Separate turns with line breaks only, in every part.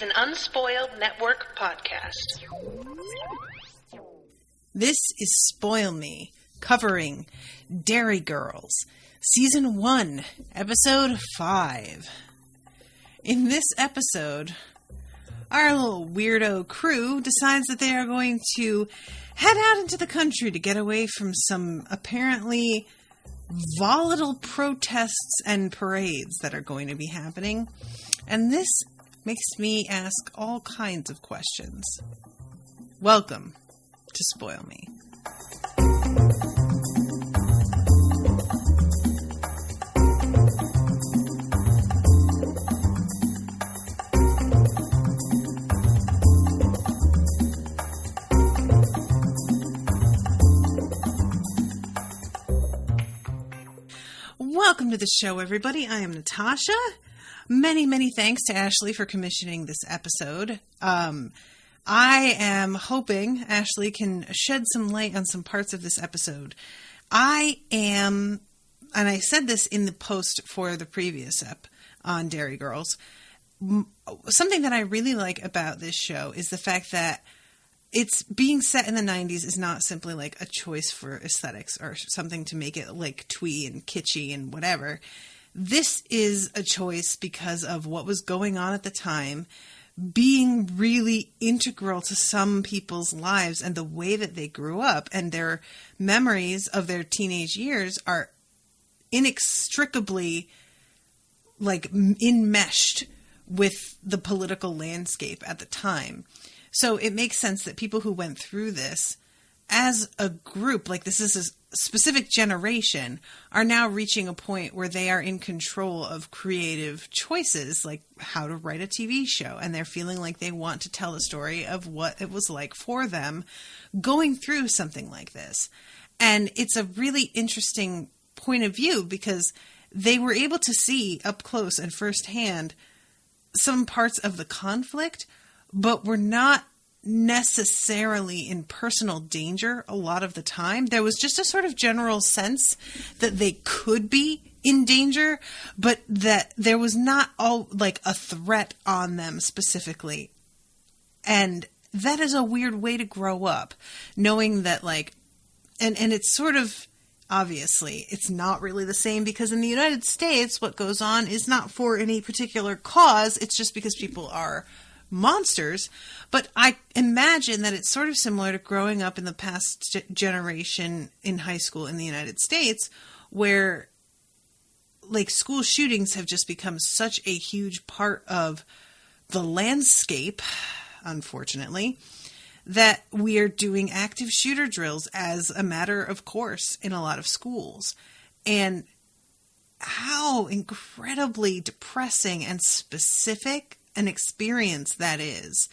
an Unspoiled Network podcast.
This is Spoil Me, covering Derry Girls, Season 1, Episode 5. In this episode, our little weirdo crew decides that they are going to head out into the country to get away from some apparently volatile protests and parades that are going to be happening. And this makes me ask all kinds of questions. Welcome to Spoil Me. Welcome to the show, everybody. I am Natasha. Many thanks to Ashleigh for commissioning this episode. I am hoping Ashleigh can shed some light on some parts of this episode. I am, and I said this in the post for the previous ep on Derry Girls, something that I really like about this show is the fact that it's being set in the 90s is not simply like a choice for aesthetics or something to make it like twee and kitschy and whatever. This is a choice because of what was going on at the time, being really integral to some people's lives and the way that they grew up, and their memories of their teenage years are inextricably like enmeshed with the political landscape at the time. So it makes sense that people who went through this as a group, like this is a specific generation, are now reaching a point where they are in control of creative choices, like how to write a TV show. And they're feeling like they want to tell a story of what it was like for them going through something like this. And it's a really interesting point of view because they were able to see up close and firsthand some parts of the conflict, but were not necessarily in personal danger a lot of the time. There was just a sort of general sense that they could be in danger, but that there was not all like a threat on them specifically. And that is a weird way to grow up, knowing that like, and it's sort of, obviously, it's not really the same because in the United States, what goes on is not for any particular cause. It's just because people are monsters. But I imagine that it's sort of similar to growing up in the past generation in high school in the United States, where like school shootings have just become such a huge part of the landscape, unfortunately, that we are doing active shooter drills as a matter of course in a lot of schools. And how incredibly depressing and specific an experience that is,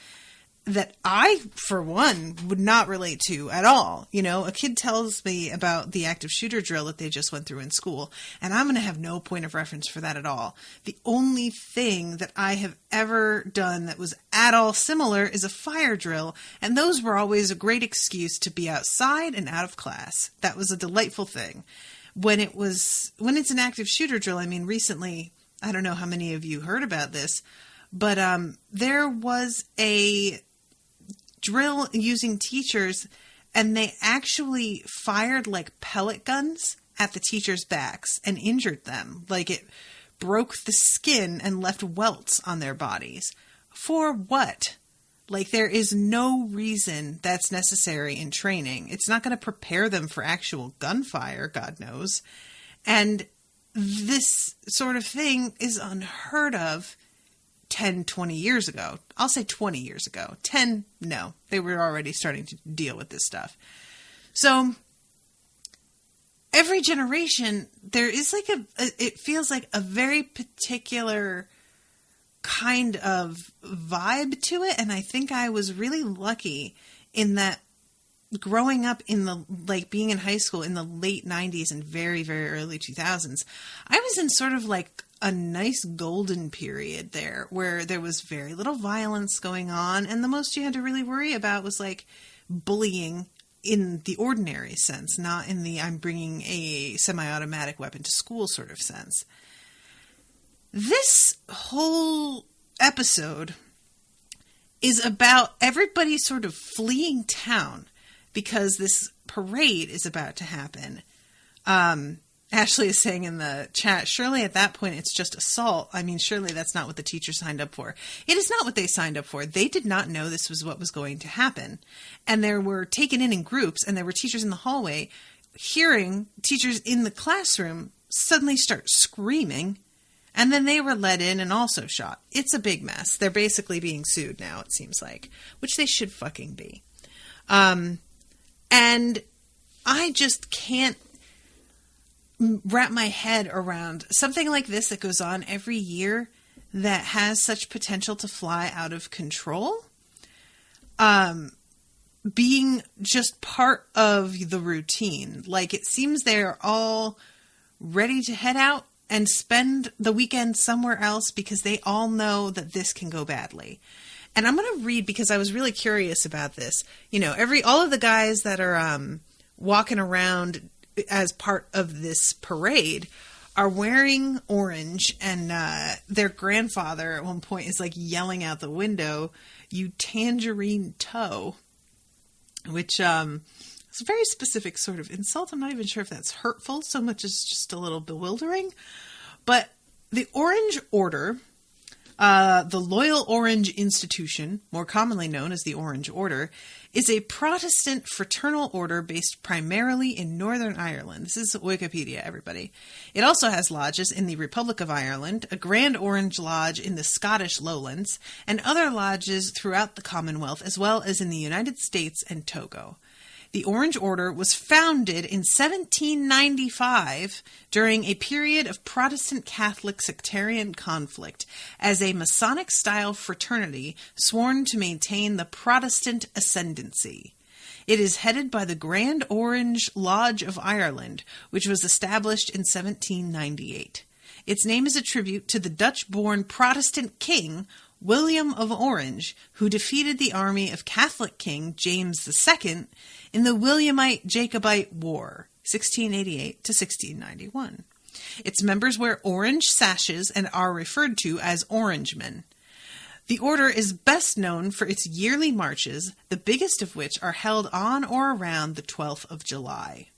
that I, for one, would not relate to at all. You know, a kid tells me about the active shooter drill that they just went through in school, and I'm going to have no point of reference for that at all. The only thing that I have ever done that was at all similar is a fire drill, and those were always a great excuse to be outside and out of class. That was a delightful thing. When it's an active shooter drill, I mean, recently, I don't know how many of you heard about this, but there was a drill using teachers, and they actually fired like pellet guns at the teachers' backs and injured them. Like it broke the skin and left welts on their bodies. For what? Like there is no reason that's necessary in training. It's not going to prepare them for actual gunfire, God knows. And this sort of thing is unheard of 10, 20 years ago. I'll say 20 years ago. 10, no. They were already starting to deal with this stuff. So every generation, there is like it feels like a very particular kind of vibe to it. And I think I was really lucky in that growing up in the, like being in high school in the late 90s and very, very early 2000s, I was in sort of like a nice golden period there where there was very little violence going on. And the most you had to really worry about was like bullying in the ordinary sense, not in the I'm bringing a semi-automatic weapon to school sort of sense. This whole episode is about everybody sort of fleeing town because this parade is about to happen. Ashleigh is saying in the chat, surely at that point it's just assault. I mean, surely that's not what the teacher signed up for. It is not what they signed up for. They did not know this was what was going to happen. And they were taken in groups, and there were teachers in the hallway hearing teachers in the classroom suddenly start screaming, and then they were let in and also shot. It's a big mess. They're basically being sued now, it seems like, which they should fucking be. And I just can't wrap my head around something like this that goes on every year that has such potential to fly out of control. Being just part of the routine. Like, it seems they're all ready to head out and spend the weekend somewhere else because they all know that this can go badly. And I'm going to read, because I was really curious about this. You know, all of the guys that are walking around as part of this parade are wearing orange, and their grandfather at one point is like yelling out the window, "You tangerine toe," which is a very specific sort of insult. I'm not even sure if that's hurtful so much as just a little bewildering. But the Orange Order, the Loyal Orange Institution, more commonly known as the Orange Order, is a Protestant fraternal order based primarily in Northern Ireland. This is Wikipedia, everybody. It also has lodges in the Republic of Ireland, a Grand Orange Lodge in the Scottish Lowlands, and other lodges throughout the Commonwealth, as well as in the United States and Togo. The Orange Order was founded in 1795 during a period of Protestant Catholic sectarian conflict as a Masonic-style fraternity sworn to maintain the Protestant ascendancy. It is headed by the Grand Orange Lodge of Ireland, which was established in 1798. Its name is a tribute to the Dutch-born Protestant king, William of Orange, who defeated the army of Catholic King James II in the Williamite-Jacobite War, 1688 to 1691. Its members wear orange sashes and are referred to as Orangemen. The order is best known for its yearly marches, the biggest of which are held on or around the 12th of July.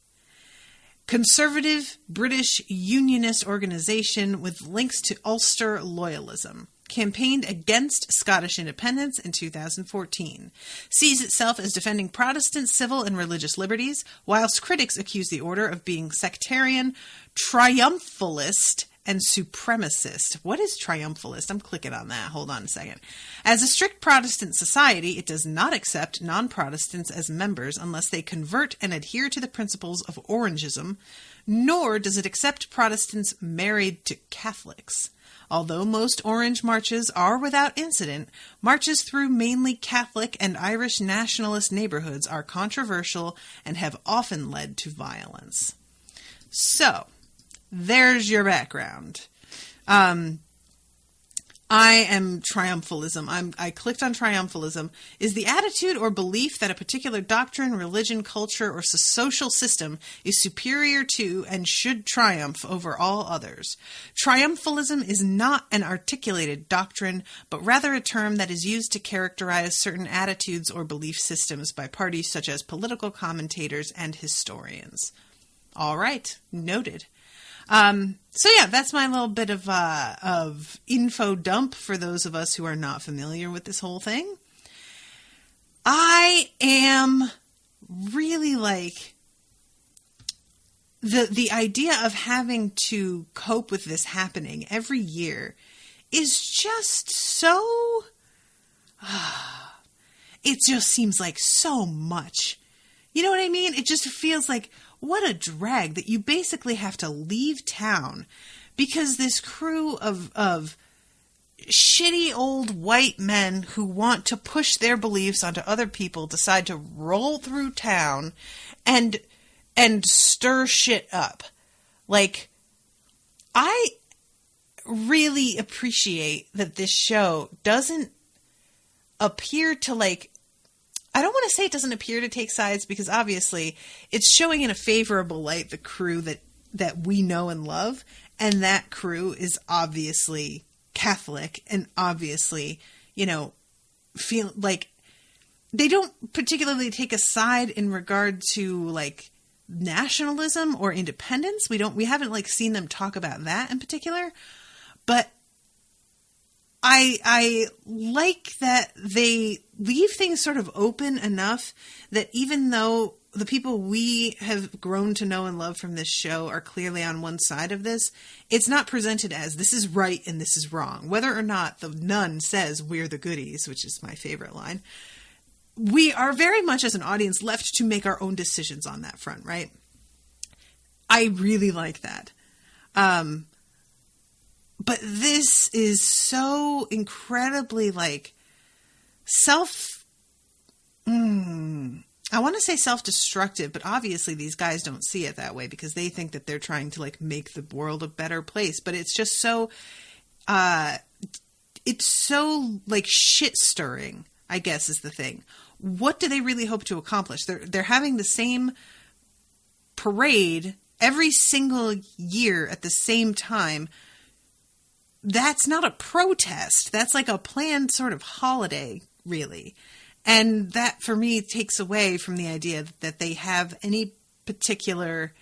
Conservative British Unionist organization with links to Ulster loyalism. Campaigned against Scottish independence in 2014, sees itself as defending Protestant civil and religious liberties, whilst critics accuse the order of being sectarian, triumphalist, and supremacist. What is triumphalist? I'm clicking on that. Hold on a second. As a strict Protestant society, it does not accept non-Protestants as members unless they convert and adhere to the principles of Orangism, nor does it accept Protestants married to Catholics. Although most Orange marches are without incident, marches through mainly Catholic and Irish nationalist neighborhoods are controversial and have often led to violence. So, there's your background. I am triumphalism. I clicked on triumphalism. Is the attitude or belief that a particular doctrine, religion, culture, or social system is superior to and should triumph over all others. Triumphalism is not an articulated doctrine, but rather a term that is used to characterize certain attitudes or belief systems by parties such as political commentators and historians. All right, noted. So yeah, that's my little bit of info dump for those of us who are not familiar with this whole thing. I am really like the idea of having to cope with this happening every year is just so, it just seems like so much. You know what I mean? It just feels like, what a drag that you basically have to leave town because this crew of shitty old white men who want to push their beliefs onto other people decide to roll through town and stir shit up. Like, I really appreciate that this show doesn't appear to like, I don't want to say it doesn't appear to take sides because obviously it's showing in a favorable light the crew that we know and love. And that crew is obviously Catholic and obviously, you know, feel like they don't particularly take a side in regard to like nationalism or independence. We haven't like seen them talk about that in particular, but I like that they leave things sort of open enough that even though the people we have grown to know and love from this show are clearly on one side of this, it's not presented as this is right and this is wrong. Whether or not the nun says we're the goodies, which is my favorite line, we are very much as an audience left to make our own decisions on that front, right? I really like that. But this is so incredibly like I want to say self-destructive, but obviously these guys don't see it that way because they think that they're trying to like make the world a better place. But it's just so, it's so like shit stirring, I guess is the thing. What do they really hope to accomplish? They're having the same parade every single year at the same time. That's not a protest. That's like a planned sort of holiday, really. And that, for me, takes away from the idea that they have any particular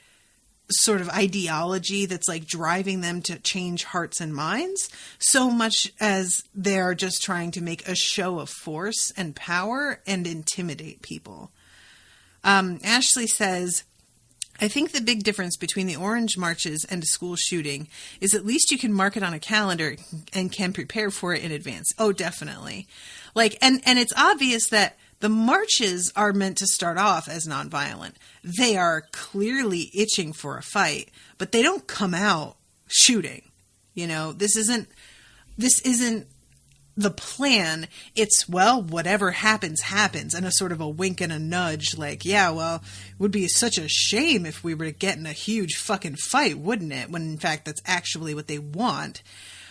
sort of ideology that's like driving them to change hearts and minds, so much as they're just trying to make a show of force and power and intimidate people. Ashleigh says, I think the big difference between the orange marches and a school shooting is at least you can mark it on a calendar and can prepare for it in advance. Oh, definitely. Like, and it's obvious that the marches are meant to start off as nonviolent. They are clearly itching for a fight, but they don't come out shooting. You know, this isn't the plan. It's, well, whatever happens, happens. And a sort of a wink and a nudge, like, yeah, well, it would be such a shame if we were to get in a huge fucking fight, wouldn't it? When in fact, that's actually what they want.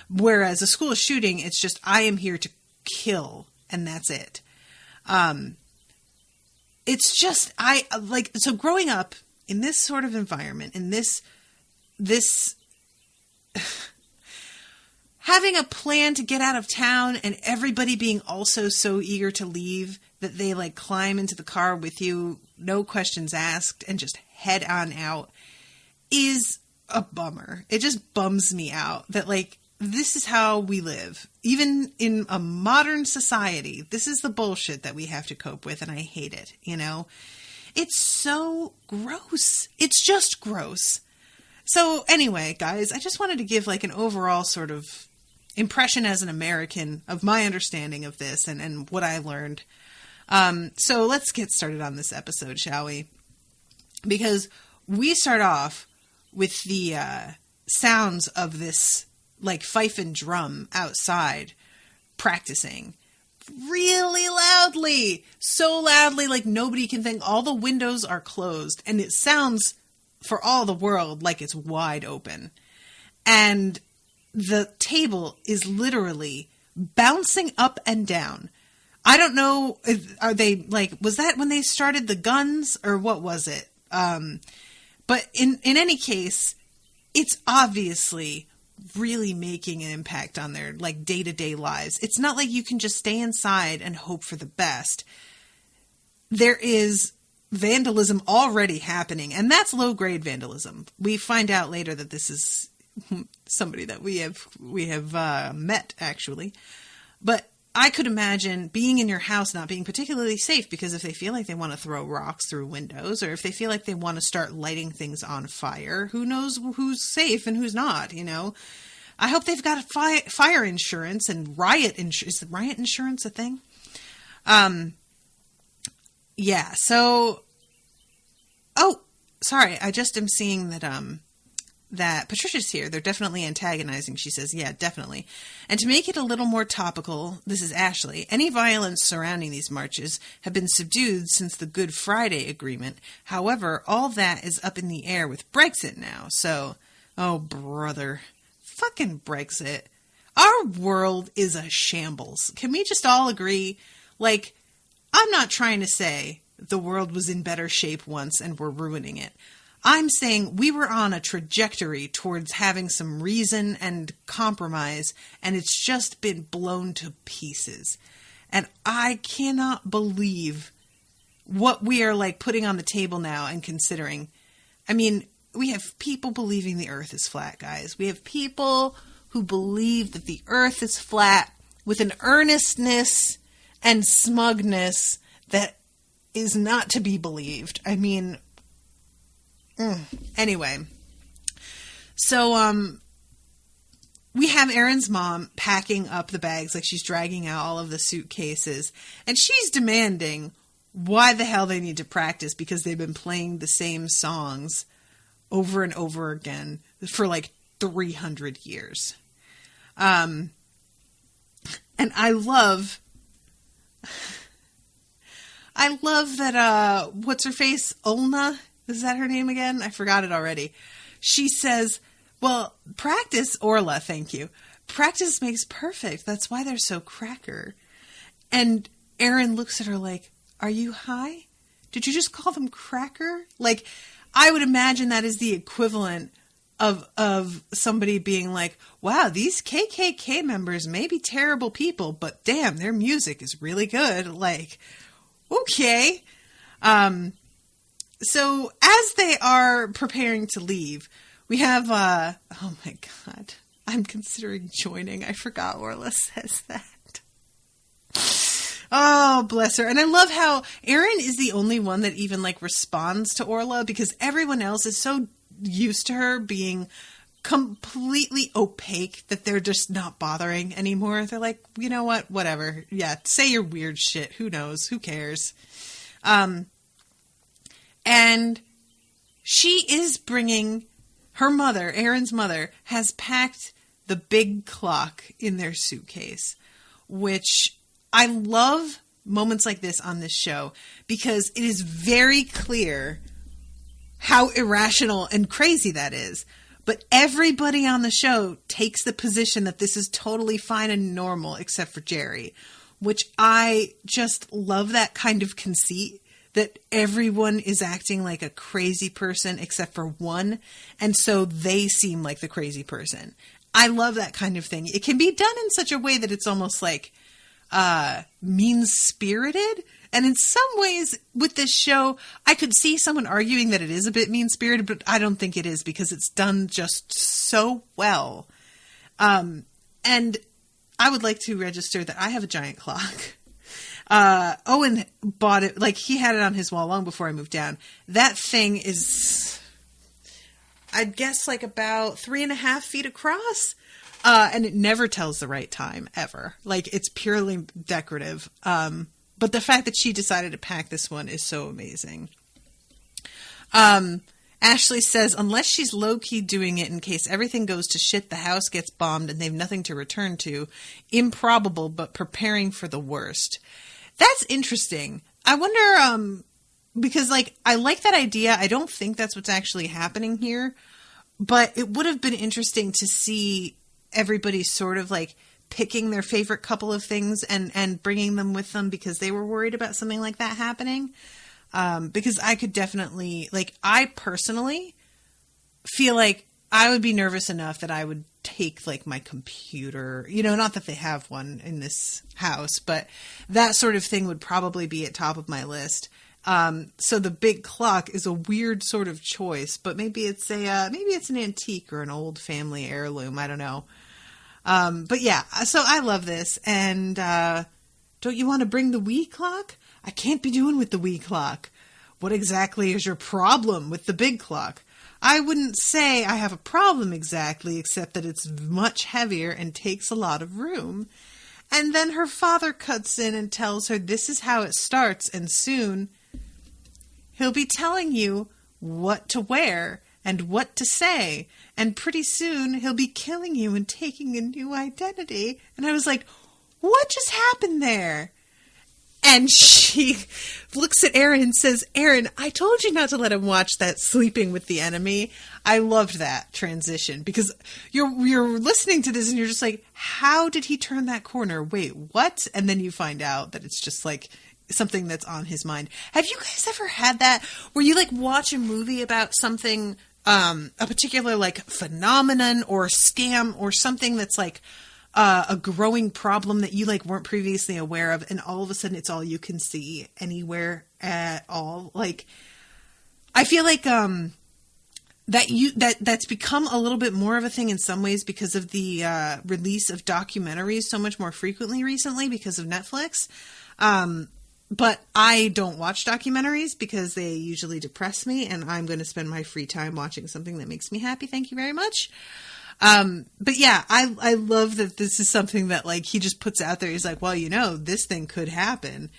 Whereas a school shooting, it's just, I am here to kill, and that's it. It's just, so growing up in this sort of environment, in this having a plan to get out of town and everybody being also so eager to leave that they like climb into the car with you, no questions asked, and just head on out is a bummer. It just bums me out that like, this is how we live. Even in a modern society, this is the bullshit that we have to cope with, and I hate it, you know? It's so gross. It's just gross. So anyway, guys, I just wanted to give like an overall sort of impression as an American of my understanding of this and what I learned. So let's get started on this episode, shall we? Because we start off with the sounds of this like fife and drum outside practicing really loudly, so loudly like nobody can think. All the windows are closed and it sounds for all the world like it's wide open. And the table is literally bouncing up and down. I don't know, are they like, was that when they started the guns or what was it? But in any case, it's obviously really making an impact on their like day-to-day lives. It's not like you can just stay inside and hope for the best. There is vandalism already happening, and that's low-grade vandalism. We find out later that this is somebody that we have met actually. But I could imagine being in your house not being particularly safe because if they feel like they want to throw rocks through windows or if they feel like they want to start lighting things on fire, who knows who's safe and who's not, you know? I hope they've got fire insurance and riot insurance. Is riot insurance a thing? Yeah, so... Oh, sorry, I just am seeing that Patricia's here. They're definitely antagonizing. She says, yeah, definitely. And to make it a little more topical, this is Ashleigh. Any violence surrounding these marches have been subdued since the Good Friday Agreement. However, all that is up in the air with Brexit now. So, oh, brother. Fucking Brexit. Our world is a shambles. Can we just all agree? Like, I'm not trying to say the world was in better shape once and we're ruining it. I'm saying we were on a trajectory towards having some reason and compromise, and it's just been blown to pieces. And I cannot believe what we are like putting on the table now and considering. I mean, we have people believing the earth is flat, guys. We have people who believe that the earth is flat with an earnestness and smugness that is not to be believed. I mean, anyway. So, we have Erin's mom packing up the bags, like she's dragging out all of the suitcases, and she's demanding why the hell they need to practice because they've been playing the same songs over and over again for like 300 years. And I love that, what's her face? Olna? Is that her name again? I forgot it already. She says, well, practice, Orla, thank you. Practice makes perfect. That's why they're so cracker. And Erin looks at her like, are you high? Did you just call them cracker? Like, I would imagine that is the equivalent of somebody being like, wow, these KKK members may be terrible people, but damn, their music is really good. Like, okay. So as they are preparing to leave, we have, oh my God, I'm considering joining. I forgot Orla says that. Oh, bless her. And I love how Erin is the only one that even like responds to Orla because everyone else is so used to her being completely opaque that they're just not bothering anymore. They're like, you know what? Whatever. Yeah. Say your weird shit. Who knows? Who cares? And she is bringing her mother, Erin's mother, has packed the big clock in their suitcase, which I love moments like this on this show because it is very clear how irrational and crazy that is. But everybody on the show takes the position that this is totally fine and normal except for Jerry, which I just love that kind of conceit. That everyone is acting like a crazy person except for one, and so they seem like the crazy person. I love that kind of thing. It can be done in such a way that it's almost like mean-spirited, and in some ways with this show, I could see someone arguing that it is a bit mean-spirited, but I don't think it is because it's done just so well. And I would like to register that I have a giant clock. Owen bought it, like he had it on his wall long before I moved down. That thing is, I'd guess like about 3.5 feet across. And it never tells the right time ever. Like it's purely decorative. But the fact that she decided to pack this one is so amazing. Ashleigh says, unless she's low-key doing it in case everything goes to shit, the house gets bombed and they've nothing to return to. Improbable, but preparing for the worst. That's interesting. I wonder, because like, I like that idea. I don't think that's what's actually happening here, but it would have been interesting to see everybody sort of like picking their favorite couple of things and bringing them with them because they were worried about something like that happening. Because I could definitely, like, I personally feel like I would be nervous enough that I would take like my computer, you know, not that they have one in this house, but that sort of thing would probably be at top of my list. So the big clock is a weird sort of choice, but maybe it's an antique or an old family heirloom. I don't know. But yeah, so I love this. And, don't you want to bring the Wii clock? I can't be doing with the Wii clock. What exactly is your problem with the big clock? I wouldn't say I have a problem exactly, except that it's much heavier and takes a lot of room. And then her father cuts in and tells her this is how it starts, and soon he'll be telling you what to wear and what to say, and pretty soon he'll be killing you and taking a new identity. And I was like, what just happened there? And she looks at Erin and says, Erin, I told you not to let him watch that Sleeping with the Enemy. I loved that transition because you're listening to this and you're just like, how did he turn that corner? Wait, what? And then you find out that it's just like something that's on his mind. Have you guys ever had that where you like watch a movie about something, a particular like phenomenon or scam or something that's like a growing problem that you like weren't previously aware of, and all of a sudden it's all you can see anywhere at all. Like, I feel like that's become a little bit more of a thing in some ways because of the release of documentaries so much more frequently recently because of Netflix. But I don't watch documentaries because they usually depress me, and I'm going to spend my free time watching something that makes me happy. Thank you very much. But yeah, I love that this is something that like he just puts out there. He's like, well, you know, this thing could happen.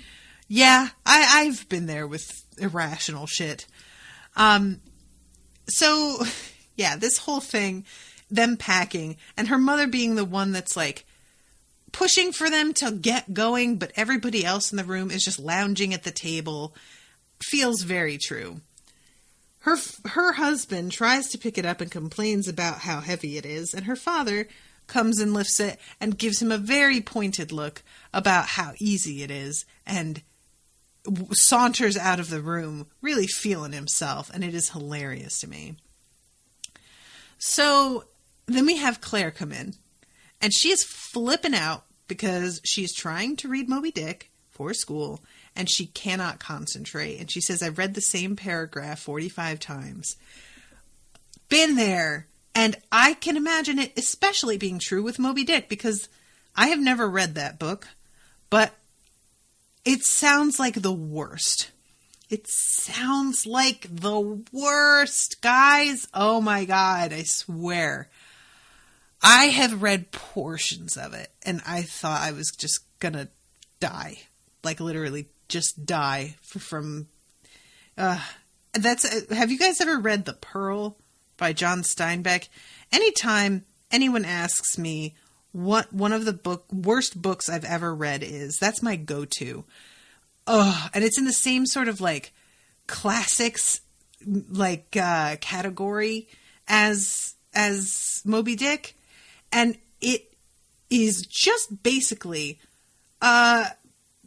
Yeah, I've been there with irrational shit. So yeah, this whole thing, them packing and her mother being the one that's like pushing for them to get going, but everybody else in the room is just lounging at the table, feels very true. Her husband tries to pick it up and complains about how heavy it is, and her father comes and lifts it and gives him a very pointed look about how easy it is, and saunters out of the room, really feeling himself, and it is hilarious to me. So then we have Claire come in, and she is flipping out because she's trying to read Moby Dick for school, and she cannot concentrate. And she says, I've read the same paragraph 45 times. Been there. And I can imagine it especially being true with Moby Dick, because I have never read that book, but it sounds like the worst. It sounds like the worst, guys. Oh my God, I swear. I have read portions of it, and I thought I was just gonna die. Like, literally just die from... Have you guys ever read The Pearl by John Steinbeck? Anytime anyone asks me what one of the worst books I've ever read is, that's my go-to. And it's in the same sort of, like, classics, like, category as Moby Dick. And it is just basically,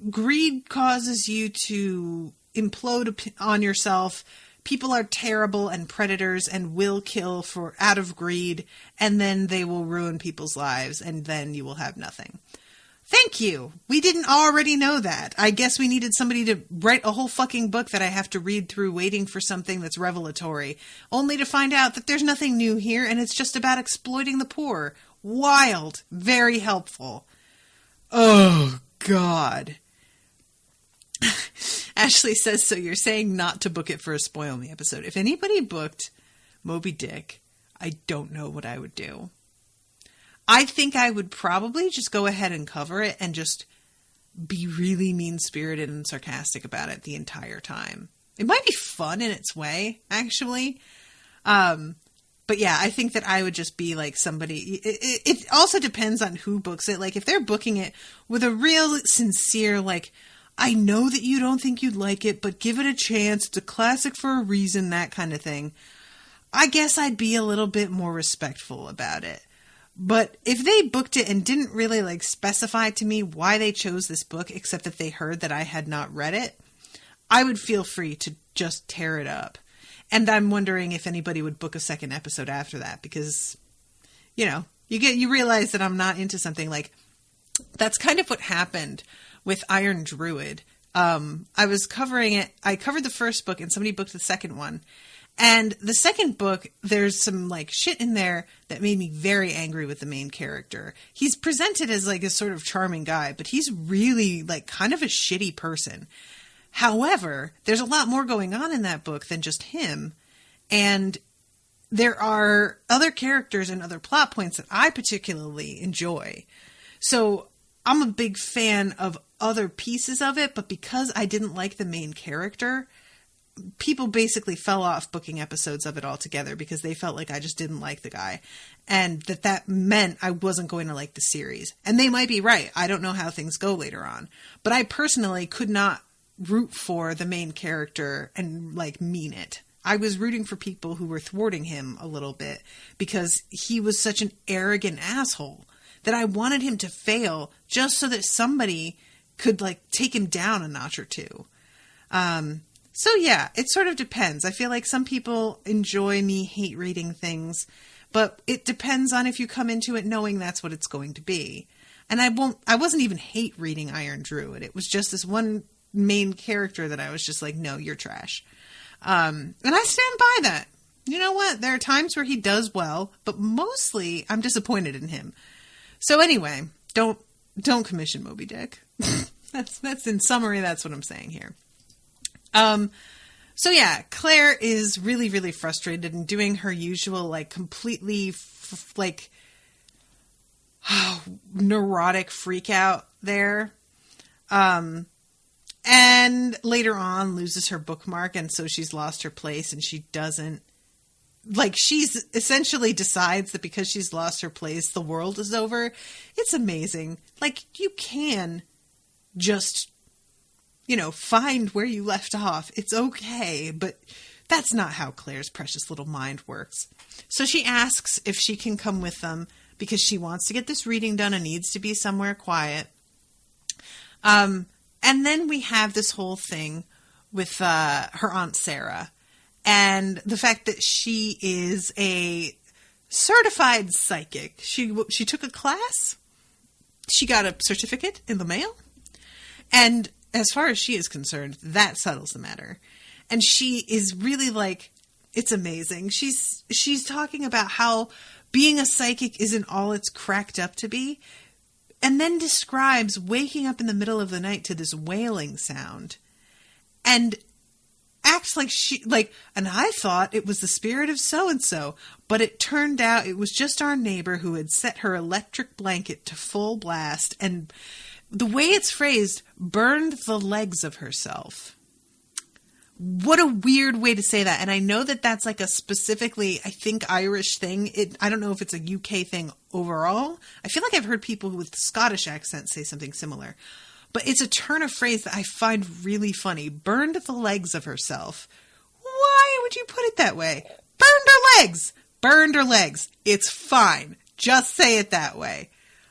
greed causes you to implode on yourself. People are terrible and predators and will kill out of greed, and then they will ruin people's lives, and then you will have nothing. Thank you. We didn't already know that. I guess we needed somebody to write a whole fucking book that I have to read through waiting for something that's revelatory, only to find out that there's nothing new here and it's just about exploiting the poor. Wild. Very helpful. Oh, God. Ashley says, so you're saying not to book it for a Spoil Me episode. If anybody booked Moby Dick, I don't know what I would do. I think I would probably just go ahead and cover it and just be really mean-spirited and sarcastic about it the entire time. It might be fun in its way, actually. But yeah, I think that I would just be like somebody... It also depends on who books it. Like, if they're booking it with a real sincere, like, I know that you don't think you'd like it, but give it a chance. It's a classic for a reason, that kind of thing. I guess I'd be a little bit more respectful about it. But if they booked it and didn't really like specify to me why they chose this book, except that they heard that I had not read it, I would feel free to just tear it up. And I'm wondering if anybody would book a second episode after that, because, you know, you realize that I'm not into something. Like, that's kind of what happened with Iron Druid. I was covering it. I covered the first book and somebody booked the second one. And the second book, there's some like shit in there that made me very angry with the main character. He's presented as like a sort of charming guy, but he's really like kind of a shitty person. However, there's a lot more going on in that book than just him. And there are other characters and other plot points that I particularly enjoy. So I'm a big fan of other pieces of it, but because I didn't like the main character, people basically fell off booking episodes of it altogether because they felt like I just didn't like the guy, and that meant I wasn't going to like the series. And they might be right. I don't know how things go later on, but I personally could not root for the main character and like mean it. I was rooting for people who were thwarting him a little bit because he was such an arrogant asshole that I wanted him to fail just so that somebody could like take him down a notch or two. So yeah, it sort of depends. I feel like some people enjoy me hate reading things, but it depends on if you come into it knowing that's what it's going to be. And I wasn't even hate reading Iron Druid. It was just this one main character that I was just like, no, you're trash. And I stand by that. You know what? There are times where he does well, but mostly I'm disappointed in him. So anyway, don't commission Moby Dick. That's in summary, that's what I'm saying here. So yeah, Claire is really, really frustrated and doing her usual, like, completely, neurotic freak out there. And later on loses her bookmark, and so she's lost her place, and she doesn't, like, she's essentially decides that because she's lost her place, the world is over. It's amazing. Like, you can just, find where you left off. It's okay, but that's not how Claire's precious little mind works. So she asks if she can come with them because she wants to get this reading done and needs to be somewhere quiet. And then we have this whole thing with her Aunt Sarah and the fact that she is a certified psychic. She took a class. She got a certificate in the mail. And as far as she is concerned, that settles the matter. And she is really like, it's amazing. She's talking about how being a psychic isn't all it's cracked up to be. And then describes waking up in the middle of the night to this wailing sound. And acts like and I thought it was the spirit of so-and-so. But it turned out it was just our neighbor who had set her electric blanket to full blast. And the way it's phrased, burned the legs of herself. What a weird way to say that. And I know that that's like a specifically, I think, Irish thing. I don't know if it's a UK thing overall. I feel like I've heard people with Scottish accents say something similar. But it's a turn of phrase that I find really funny. Burned the legs of herself. Why would you put it that way? Burned her legs. Burned her legs. It's fine. Just say it that way.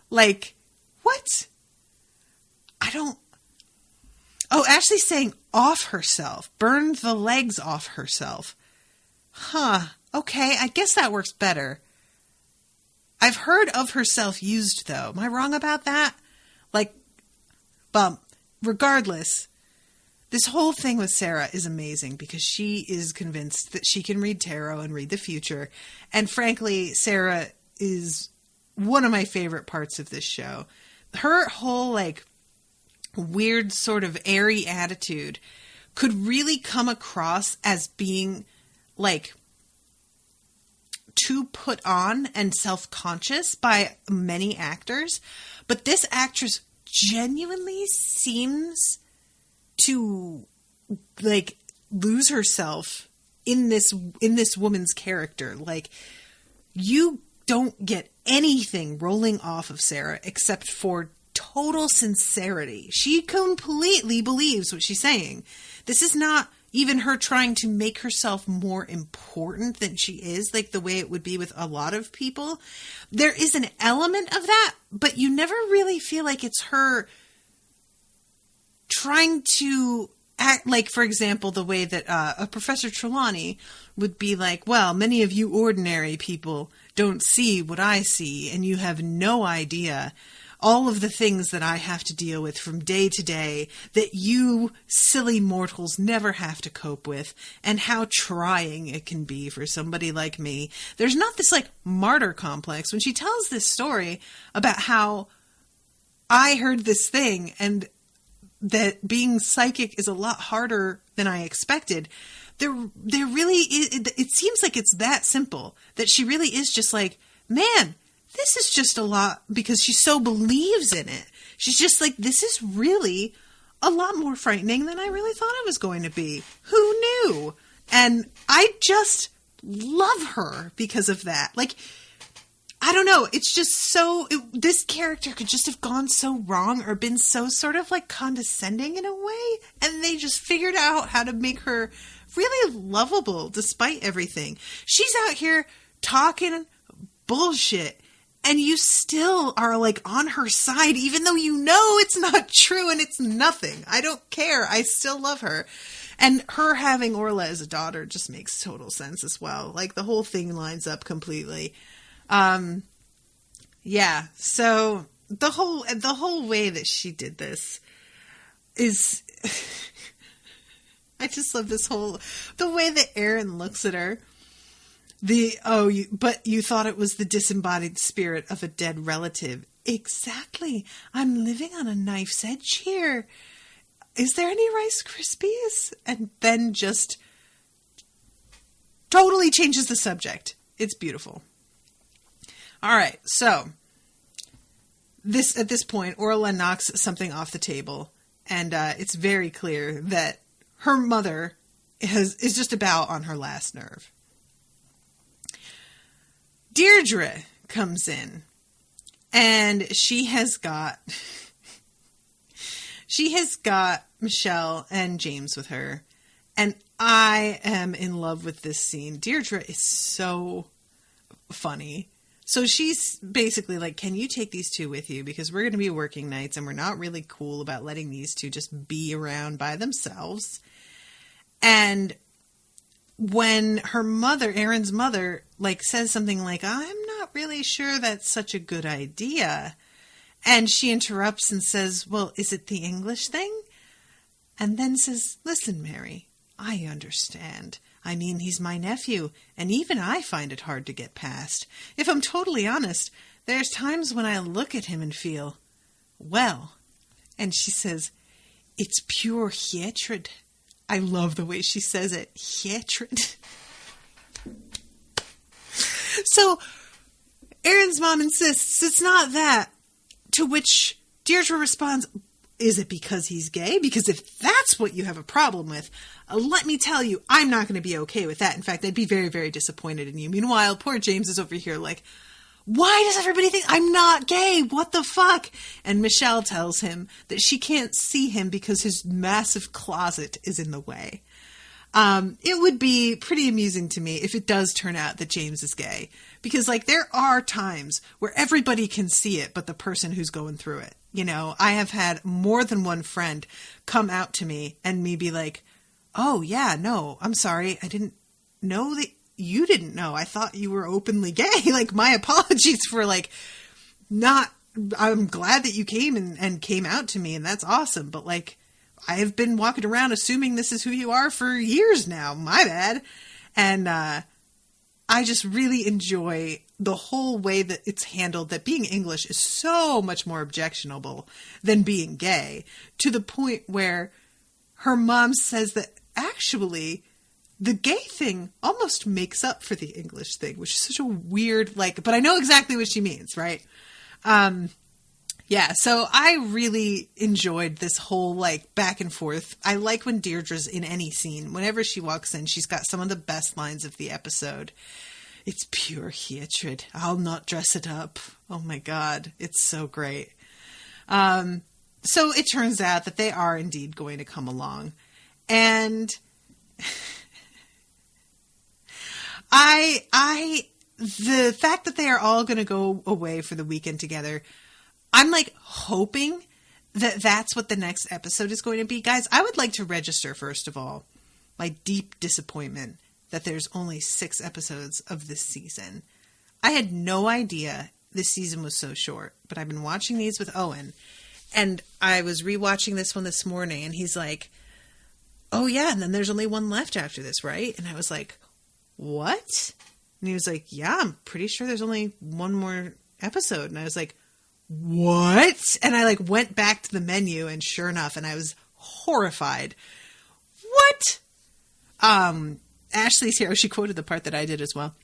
Like, what? Ashley's saying off herself. Burned the legs off herself. Huh. Okay, I guess that works better. I've heard of herself used, though. Am I wrong about that? Regardless, this whole thing with Sarah is amazing because she is convinced that she can read tarot and read the future. And frankly, Sarah is one of my favorite parts of this show. Her whole, weird sort of airy attitude could really come across as being too put on and self-conscious by many actors, but this actress genuinely seems to lose herself in this woman's character. You don't get anything rolling off of Sarah except for total sincerity. She completely believes what she's saying. This is not even her trying to make herself more important than she is, the way it would be with a lot of people. There is an element of that, but you never really feel like it's her trying to act for example, the way that a Professor Trelawney would be like, well, many of you ordinary people don't see what I see, and you have no idea all of the things that I have to deal with from day to day that you silly mortals never have to cope with, and how trying it can be for somebody like me. There's not this martyr complex when she tells this story about how I heard this thing and that being psychic is a lot harder than I expected. There really is, it seems like it's that simple, that she really is just man, this is just a lot, because she so believes in it. She's just this is really a lot more frightening than I really thought it was going to be. Who knew? And I just love her because of that. I don't know. It's just this character could just have gone so wrong or been so sort of condescending in a way. And they just figured out how to make her really lovable despite everything. She's out here talking bullshit, and you still are on her side, even though you know it's not true and it's nothing. I don't care. I still love her. And her having Orla as a daughter just makes total sense as well. Like, the whole thing lines up completely. Yeah, so the whole way that she did this is... I just love the way that Aaron looks at her. But you thought it was the disembodied spirit of a dead relative. Exactly. I'm living on a knife's edge here. Is there any Rice Krispies? And then just totally changes the subject. It's beautiful. All right, so at this point, Orla knocks something off the table, and it's very clear that her mother is just about on her last nerve. Deirdre comes in, and she has got Michelle and James with her, and I am in love with this scene. Deirdre is so funny. So she's basically like, can you take these two with you? Because we're going to be working nights, and we're not really cool about letting these two just be around by themselves. And when her mother, Aaron's mother, like says something like, I'm not really sure that's such a good idea. And she interrupts and says, well, is it the English thing? And then says, listen, Mary, I understand. I mean, he's my nephew, and even I find it hard to get past. If I'm totally honest, there's times when I look at him and feel, well, and she says, it's pure hatred. I love the way she says it. Hatred. So Aaron's mom insists it's not that, to which Deirdre responds, is it because he's gay? Because if that's what you have a problem with, let me tell you, I'm not going to be okay with that. In fact, I'd be very, very disappointed in you. Meanwhile, poor James is over here like, why does everybody think I'm not gay? What the fuck? And Michelle tells him that she can't see him because his massive closet is in the way. It would be pretty amusing to me if it does turn out that James is gay. Because, like, there are times where everybody can see it but the person who's going through it. You know, I have had more than one friend come out to me and me be like, oh, yeah, no, I'm sorry. I didn't know that you didn't know. I thought you were openly gay. Like, my apologies for, like, I'm glad that you came and came out to me, and that's awesome. But, like, I have been walking around assuming this is who you are for years now. My bad. And I just really enjoy the whole way that it's handled, that being English is so much more objectionable than being gay, to the point where her mom says that actually the gay thing almost makes up for the English thing, which is such a weird, like, but I know exactly what she means, right? Yeah, so I really enjoyed this whole, like, back and forth. I like when Deirdre's in any scene. Whenever she walks in, she's got some of the best lines of the episode. It's pure hatred. I'll not dress it up. Oh my God, it's so great. So it turns out that they are indeed going to come along. And the fact that they are all going to go away for the weekend together, I'm like hoping that that's what the next episode is going to be. Guys, I would like to register, first of all, my deep disappointment that there's only 6 episodes of this season. I had no idea this season was so short, but I've been watching these with Owen, and I was rewatching this one this morning, and he's like, oh yeah, and then there's only one left after this, right? And I was like, what? And he was like, yeah, I'm pretty sure there's only one more episode. And I was like, what? And I like went back to the menu, and sure enough, and I was horrified. What? Ashleigh's here. She quoted the part that I did as well.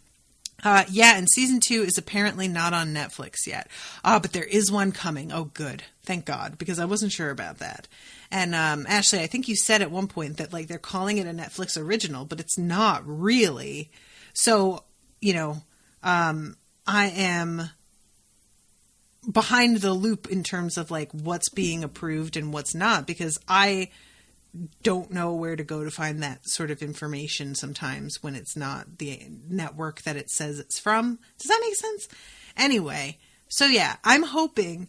Yeah, and season 2 is apparently not on Netflix yet. But there is one coming. Oh, good. Thank God, because I wasn't sure about that. And Ashleigh, I think you said at one point that like they're calling it a Netflix original, but it's not really. So, you know, I am behind the loop in terms of like what's being approved and what's not, because I don't know where to go to find that sort of information sometimes when it's not the network that it says it's from. Does that make sense? Anyway, so yeah, I'm hoping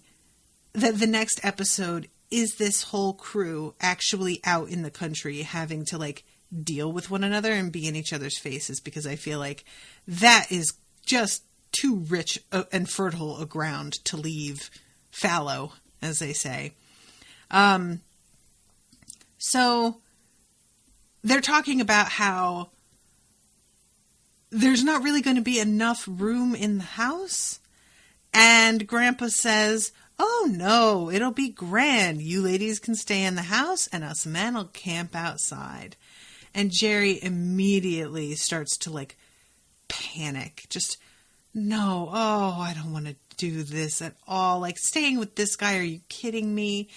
that the next episode is this whole crew actually out in the country having to like deal with one another and be in each other's faces? Because I feel like that is just too rich and fertile a ground to leave fallow, as they say. So they're talking about how there's not really going to be enough room in the house. And Grandpa says, oh no, it'll be grand. You ladies can stay in the house and us men will camp outside. And Jerry immediately starts to like panic. Just, no, oh, I don't want to do this at all. Like, staying with this guy, are you kidding me?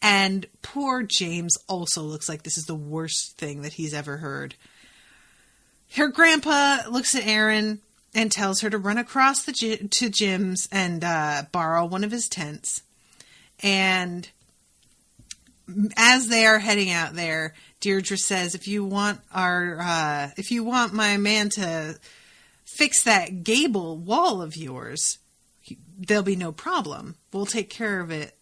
And poor James also looks like this is the worst thing that he's ever heard. Her grandpa looks at Erin and tells her to run across to Jim's and borrow one of his tents. And as they are heading out there, Deirdre says, if you want my man to fix that gable wall of yours, there'll be no problem. We'll take care of it.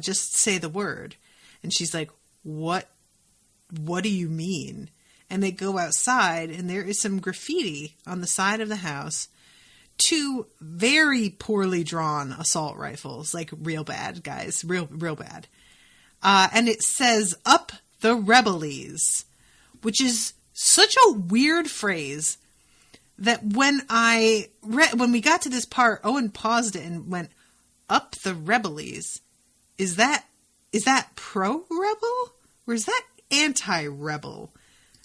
Just say the word. And she's like, what do you mean? And they go outside, and there is some graffiti on the side of the house. 2 very poorly drawn assault rifles, like real bad, guys, real bad. And it says, "Up the Rebellies," which is such a weird phrase that when we got to this part, Owen paused it and went, "Up the Rebellies." Is that pro-rebel or is that anti-rebel?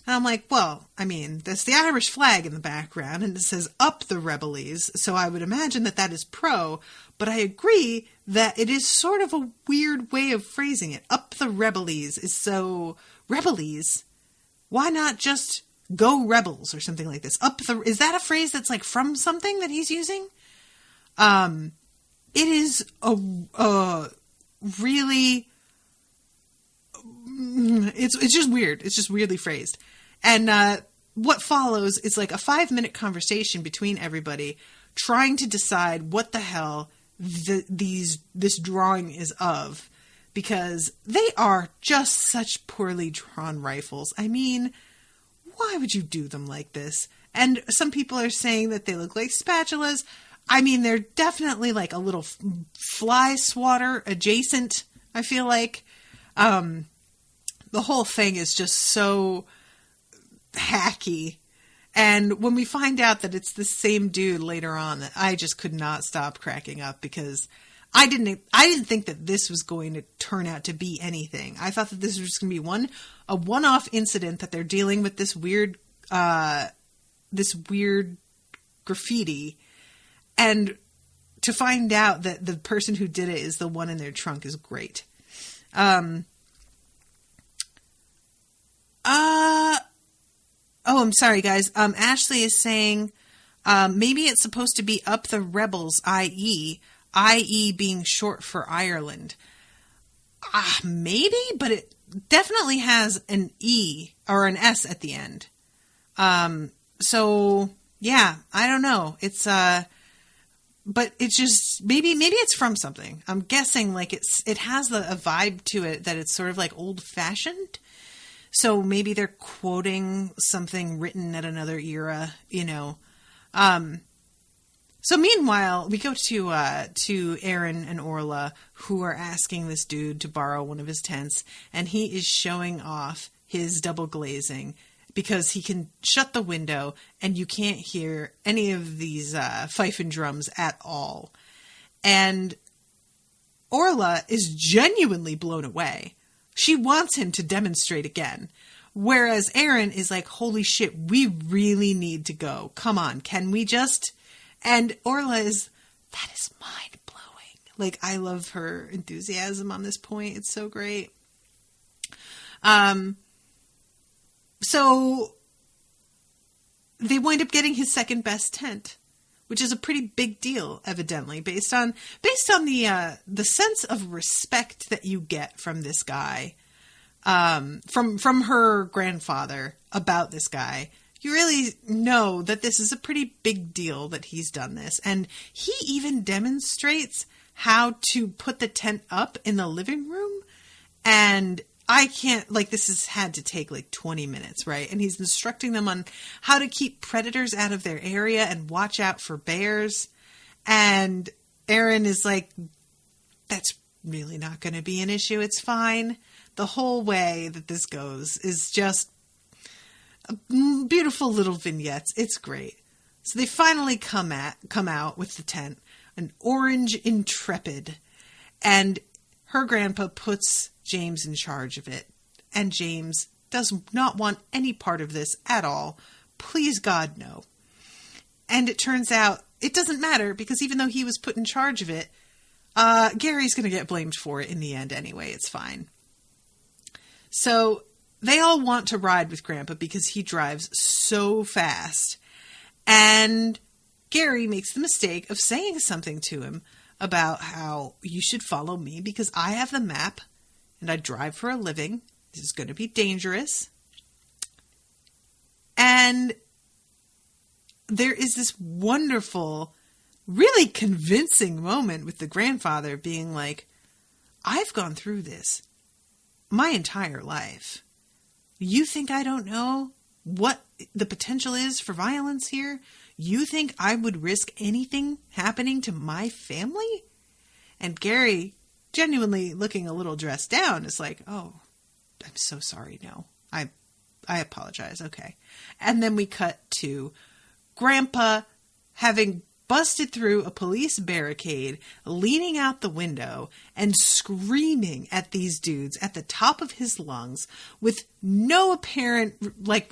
And I'm like, well, I mean, that's the Irish flag in the background, and it says "Up the Rebellies," so I would imagine that is pro, but I agree that it is sort of a weird way of phrasing it. "Up the Rebellies" is so... Rebellies? Why not just "Go Rebels" or something like this? Is that a phrase that's like from something that he's using? It is a really... It's just weird. It's just weirdly phrased. And what follows is like a 5-minute conversation between everybody trying to decide what the hell this drawing is of, because they are just such poorly drawn rifles. I mean, why would you do them like this? And some people are saying that they look like spatulas. I mean, they're definitely like a little fly swatter adjacent, I feel like. The whole thing is just so hacky. And when we find out that it's the same dude later on, that I just could not stop cracking up, because I didn't think that this was going to turn out to be anything. I thought that this was just going to be a one-off incident, that they're dealing with this weird graffiti, and to find out that the person who did it is the one in their trunk is great. I'm sorry, guys. Ashleigh is saying, maybe it's supposed to be "Up the Rebels," i.e. being short for Ireland. Maybe, but it definitely has an E or an S at the end. So yeah, I don't know. It's, but it's just, maybe it's from something. I'm guessing like it has a vibe to it that it's sort of like old fashioned. So maybe they're quoting something written at another era, you know. So meanwhile, we go to Erin and Orla, who are asking this dude to borrow one of his tents, and he is showing off his double glazing because he can shut the window and you can't hear any of these fife and drums at all. And Orla is genuinely blown away. She wants him to demonstrate again. Whereas Erin is like, holy shit, we really need to go. Come on, can we just... And Orla is, that is mind-blowing. Like, I love her enthusiasm on this point. It's so great. So they wind up getting his second best tent, which is a pretty big deal, evidently, based on the sense of respect that you get from this guy, from her grandfather about this guy. You really know that this is a pretty big deal that he's done this. And he even demonstrates how to put the tent up in the living room. And I can't, like, this has had to take like 20 minutes, right? And he's instructing them on how to keep predators out of their area and watch out for bears. And Aaron is like, that's really not going to be an issue. It's fine. The whole way that this goes is just beautiful little vignettes. It's great. So they finally come out with the tent, an orange Intrepid, and her grandpa puts James in charge of it. And James does not want any part of this at all. Please God, no. And it turns out it doesn't matter, because even though he was put in charge of it, Gary's going to get blamed for it in the end anyway. It's fine. So they all want to ride with Grandpa because he drives so fast. And Gary makes the mistake of saying something to him about how you should follow me because I have the map and I drive for a living. This is going to be dangerous. And there is this wonderful, really convincing moment with the grandfather being like, I've gone through this my entire life. You think I don't know what the potential is for violence here? You think I would risk anything happening to my family? And Gary, genuinely looking a little dressed down, is like, oh, I'm so sorry. No, I apologize. Okay. And then we cut to Grandpa having busted through a police barricade, leaning out the window and screaming at these dudes at the top of his lungs with no apparent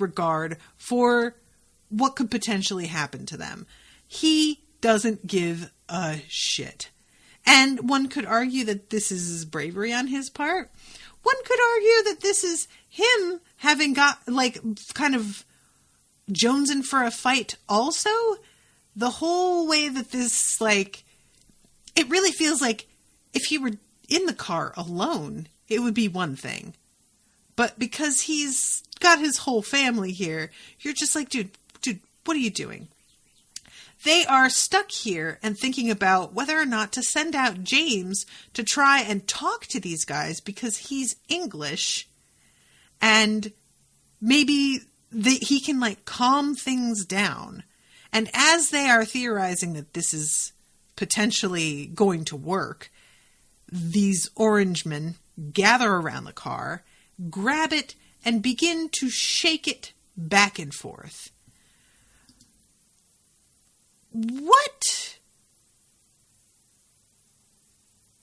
regard for what could potentially happen to them. He doesn't give a shit. And one could argue that this is bravery on his part. One could argue that this is him having got kind of jonesing for a fight also. The whole way that this, it really feels like if he were in the car alone, it would be one thing. But because he's got his whole family here, you're just like, dude, what are you doing? They are stuck here and thinking about whether or not to send out James to try and talk to these guys because he's English and maybe he can calm things down. And as they are theorizing that this is potentially going to work, these Orangemen gather around the car, grab it, and begin to shake it back and forth. What?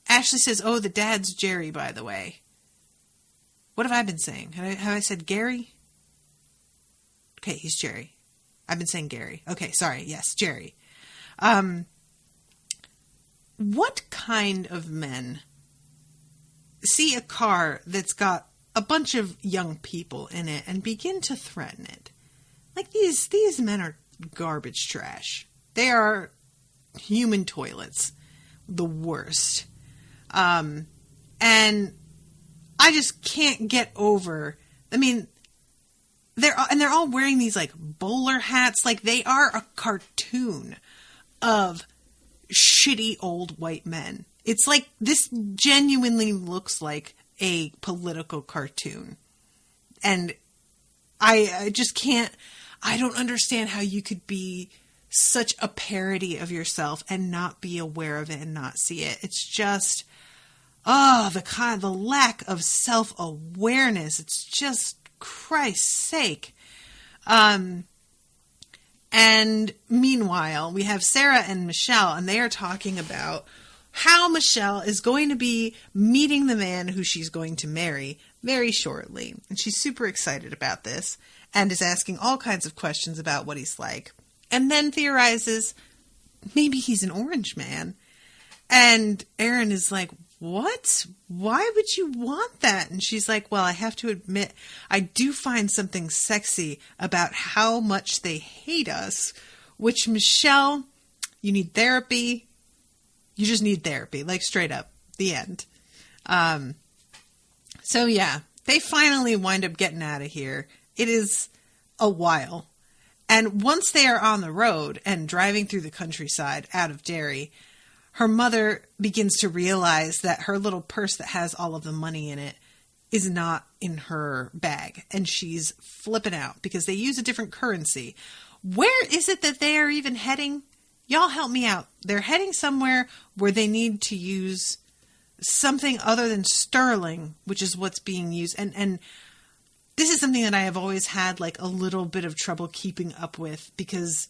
Ashleigh says, oh, the dad's Jerry, by the way. What have I been saying? Have I said Gary? Okay, he's Jerry. I've been saying Gary. Okay, sorry. Yes, Jerry. What kind of men see a car that's got a bunch of young people in it and begin to threaten it? These men are garbage trash. They are human toilets. The worst. And I just can't get over, they're all wearing these bowler hats. They are a cartoon of shitty old white men. It's this genuinely looks like a political cartoon. And I just can't, I don't understand how you could be such a parody of yourself and not be aware of it and not see it. It's just, the lack of self-awareness. It's just, Christ's sake. And meanwhile, we have Sarah and Michelle, and they are talking about how Michelle is going to be meeting the man who she's going to marry very shortly. And she's super excited about this and is asking all kinds of questions about what he's like. And then theorizes maybe he's an orange man. And Aaron is like, what? Why would you want that? And she's like, well, I have to admit, I do find something sexy about how much they hate us, which, Michelle, you need therapy. You just need therapy, straight up, the end. So yeah, they finally wind up getting out of here. It is a while. And once they are on the road and driving through the countryside out of Derry, her mother begins to realize that her little purse that has all of the money in it is not in her bag. And she's flipping out because they use a different currency. Where is it that they are even heading? Y'all help me out. They're heading somewhere where they need to use something other than sterling, which is what's being used. And this is something that I have always had like a little bit of trouble keeping up with, because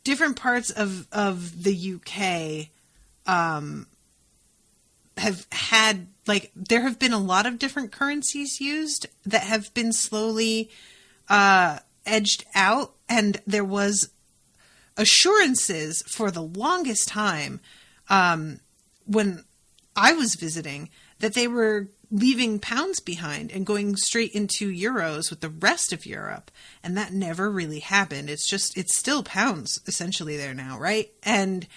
different parts of the UK have had, like, there have been a lot of different currencies used that have been slowly edged out. And there was assurances for the longest time when I was visiting that they were leaving pounds behind and going straight into euros with the rest of Europe. And that never really happened. It's still pounds essentially there now, right? And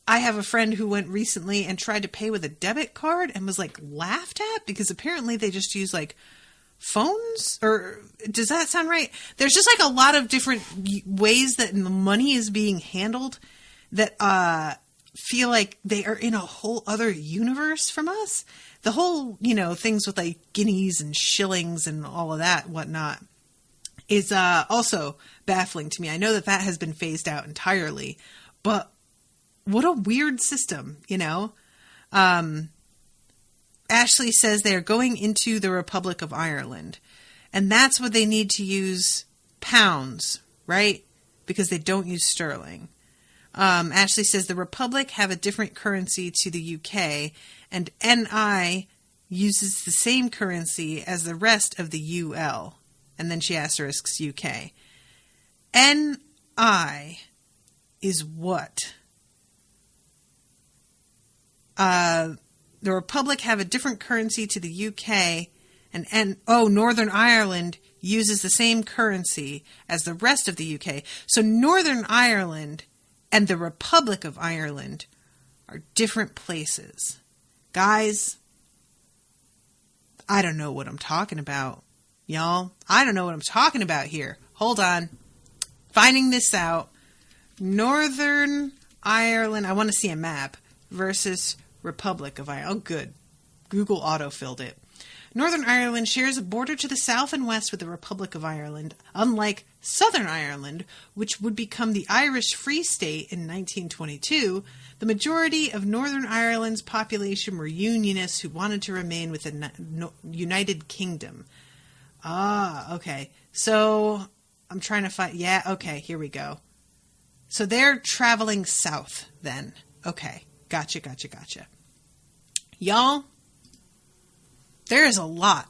I have a friend who went recently and tried to pay with a debit card and was like laughed at because apparently they just use like phones, or does that sound right? There's just like a lot of different ways that the money is being handled that feel like they are in a whole other universe from us. The whole, things with like guineas and shillings and all of that whatnot is also baffling to me. I know that has been phased out entirely, but what a weird system, Ashleigh says they are going into the Republic of Ireland, and that's what they need to use pounds, right? Because they don't use sterling. Ashleigh says the Republic have a different currency to the UK, and NI uses the same currency as the rest of the UL. And then she asterisks UK. NI is what? The Republic have a different currency to the UK, and Northern Ireland uses the same currency as the rest of the UK. So Northern Ireland and the Republic of Ireland are different places. Guys, I don't know what I'm talking about, y'all. I don't know what I'm talking about here. Hold on. Finding this out. Northern Ireland, I want to see a map, versus Republic of Ireland. Oh, good. Google auto-filled it. Northern Ireland shares a border to the south and west with the Republic of Ireland, unlike Southern Ireland, which would become the Irish Free State in 1922. The majority of Northern Ireland's population were Unionists who wanted to remain with the United Kingdom. Ah, okay. So I'm trying to find... Yeah, okay, here we go. So they're traveling south then. Okay, gotcha. Y'all, there is a lot.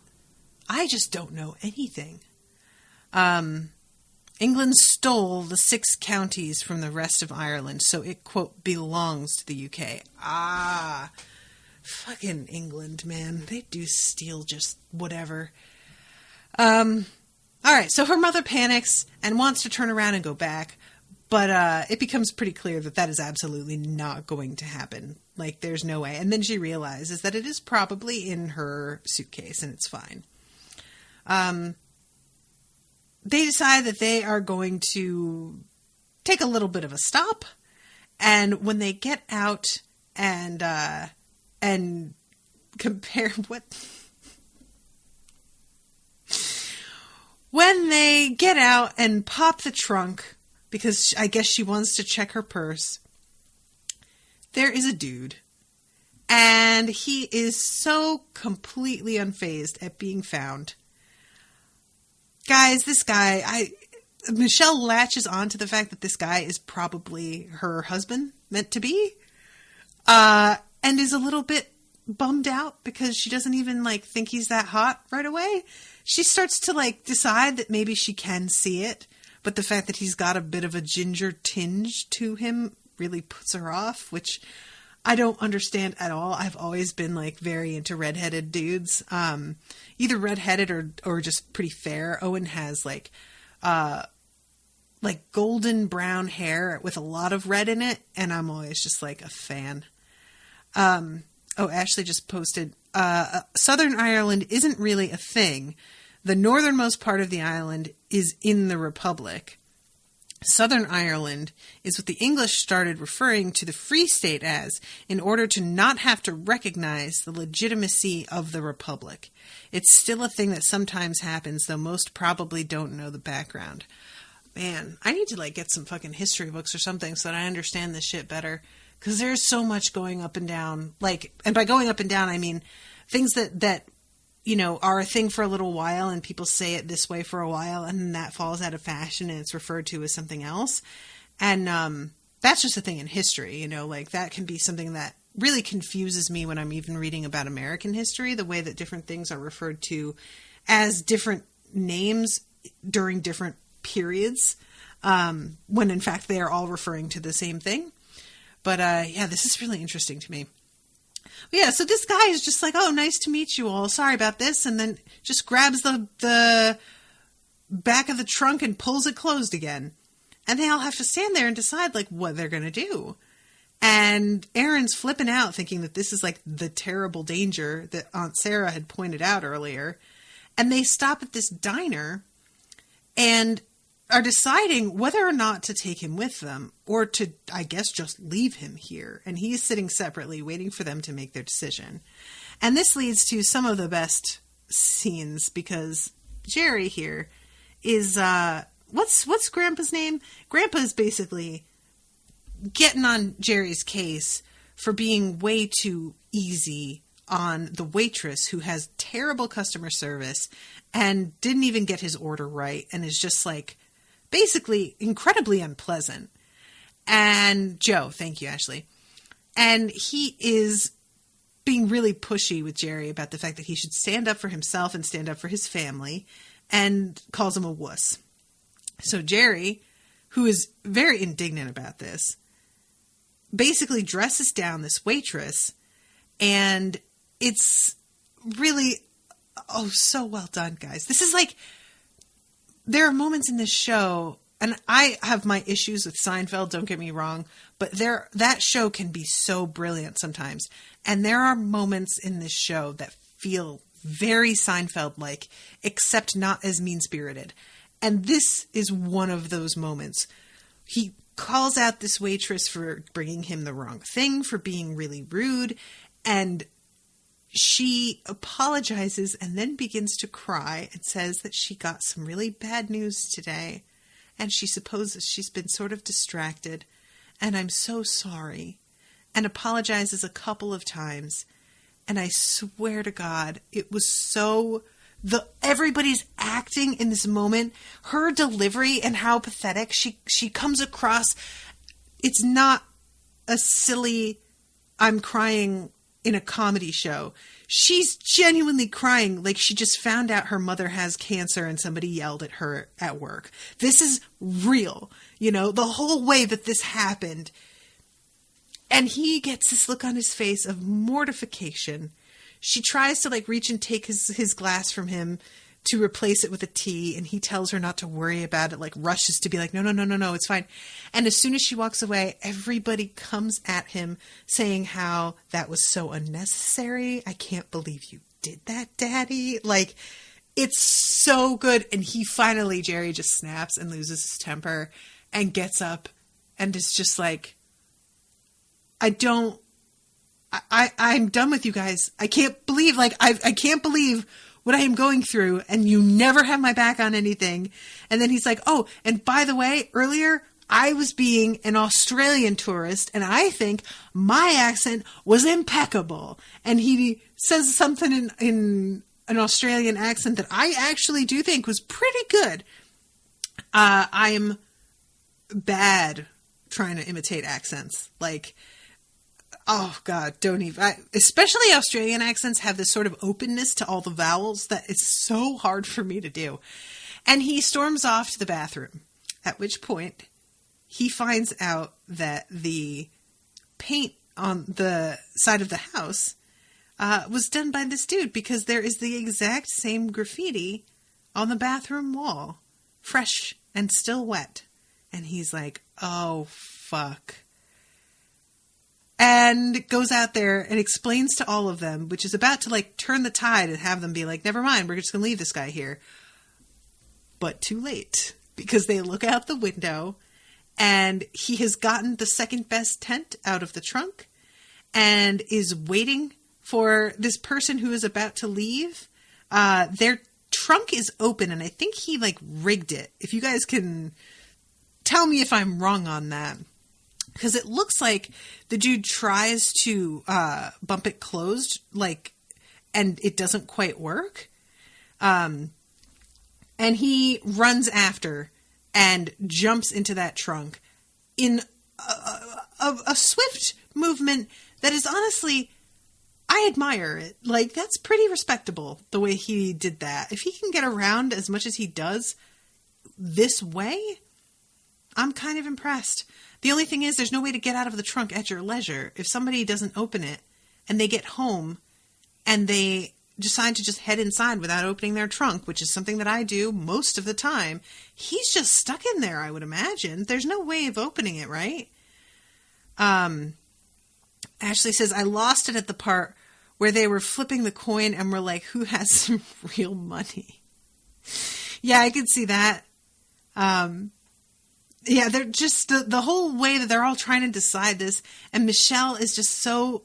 I just don't know anything. England stole the 6 counties from the rest of Ireland, so it, quote, belongs to the UK. Ah, fucking England, man. They do steal just whatever. All right, so her mother panics and wants to turn around and go back, but it becomes pretty clear that is absolutely not going to happen. Like, there's no way. And then she realizes that it is probably in her suitcase, and it's fine. They decide that they are going to take a little bit of a stop. And when they get out and compare what... When they get out and pop the trunk, because I guess she wants to check her purse, there is a dude. And he is so completely unfazed at being found. Guys, this guy, Michelle latches on to the fact that this guy is probably her husband, meant to be, and is a little bit bummed out because she doesn't even, think he's that hot right away. She starts to, decide that maybe she can see it, but the fact that he's got a bit of a ginger tinge to him really puts her off, which I don't understand at all. I've always been, very into redheaded dudes. Either redheaded or just pretty fair. Owen has, golden brown hair with a lot of red in it, and I'm always just, a fan. Ashleigh just posted, Southern Ireland isn't really a thing. The northernmost part of the island is in the Republic. Southern Ireland is what the English started referring to the Free State as in order to not have to recognize the legitimacy of the Republic. It's still a thing that sometimes happens, though most probably don't know the background. Man, I need to get some fucking history books or something so that I understand this shit better. Because there's so much going up and down. And by going up and down, I mean things that are a thing for a little while and people say it this way for a while and then that falls out of fashion and it's referred to as something else. And that's just a thing in history, that can be something that really confuses me when I'm even reading about American history, the way that different things are referred to as different names during different periods, when in fact they are all referring to the same thing. But this is really interesting to me. Yeah, so this guy is just oh, nice to meet you all. Sorry about this. And then just grabs the back of the trunk and pulls it closed again. And they all have to stand there and decide, what they're going to do. And Aaron's flipping out, thinking that this is, the terrible danger that Aunt Sarah had pointed out earlier. And they stop at this diner and are deciding whether or not to take him with them or to, I guess, just leave him here. And he's sitting separately waiting for them to make their decision. And this leads to some of the best scenes because Jerry here is, what's Grandpa's name? Grandpa's basically getting on Jerry's case for being way too easy on the waitress who has terrible customer service and didn't even get his order right and is just basically incredibly unpleasant. And Joe, thank you, Ashleigh. And he is being really pushy with Jerry about the fact that he should stand up for himself and stand up for his family and calls him a wuss. So Jerry, who is very indignant about this, basically dresses down this waitress and it's really, so well done, guys. This is there are moments in this show, and I have my issues with Seinfeld, don't get me wrong, but that show can be so brilliant sometimes. And there are moments in this show that feel very Seinfeld-like, except not as mean-spirited. And this is one of those moments. He calls out this waitress for bringing him the wrong thing, for being really rude, and she apologizes and then begins to cry and says that she got some really bad news today and she supposes she's been sort of distracted and I'm so sorry, and apologizes a couple of times. And I swear to God, it was so... everybody's acting in this moment, her delivery and how pathetic she comes across. It's not a silly, I'm crying in a comedy show. She's genuinely crying like she just found out her mother has cancer and somebody yelled at her at work. This is real, the whole way that this happened. And he gets this look on his face of mortification. She tries to reach and take his glass from him to replace it with a tea, and he tells her not to worry about it, rushes to be no, it's fine. And as soon as she walks away, everybody comes at him saying how that was so unnecessary. I can't believe you did that, Daddy. It's so good. And Jerry just snaps and loses his temper and gets up and is just I'm done with you guys. I can't believe, I can't believe what I am going through, and you never have my back on anything. And then he's like, oh, and by the way, earlier I was being an Australian tourist, and I think my accent was impeccable. And he says something in an Australian accent that I actually do think was pretty good. I'm bad trying to imitate accents. Oh, God, don't even... especially Australian accents have this sort of openness to all the vowels that it's so hard for me to do. And he storms off to the bathroom, at which point he finds out that the paint on the side of the house was done by this dude, because there is the exact same graffiti on the bathroom wall, fresh and still wet. And he's like, oh, fuck. And goes out there and explains to all of them, which is about to turn the tide and have them be never mind, we're just going to leave this guy here. But too late, because they look out the window and he has gotten the second best tent out of the trunk and is waiting for this person who is about to leave. Their trunk is open, and I think he like rigged it. If you guys can tell me if I'm wrong on that, because it looks like the dude tries to bump it closed, like, and it doesn't quite work. And he runs after and jumps into that trunk in a swift movement that is honestly, I admire it. Like, that's pretty respectable, the way he did that. If he can get around as much as he does this way, I'm kind of impressed. The only thing is, there's no way to get out of the trunk at your leisure. If somebody doesn't open it and they get home and they decide to just head inside without opening their trunk, which is something that I do most of the time, he's just stuck in there, I would imagine. There's no way of opening it, right? Ashleigh says, I lost it at the part where they were flipping the coin and were like, who has some real money? Yeah, I could see that. Yeah, they're just the whole way that they're all trying to decide this. And Michelle is just so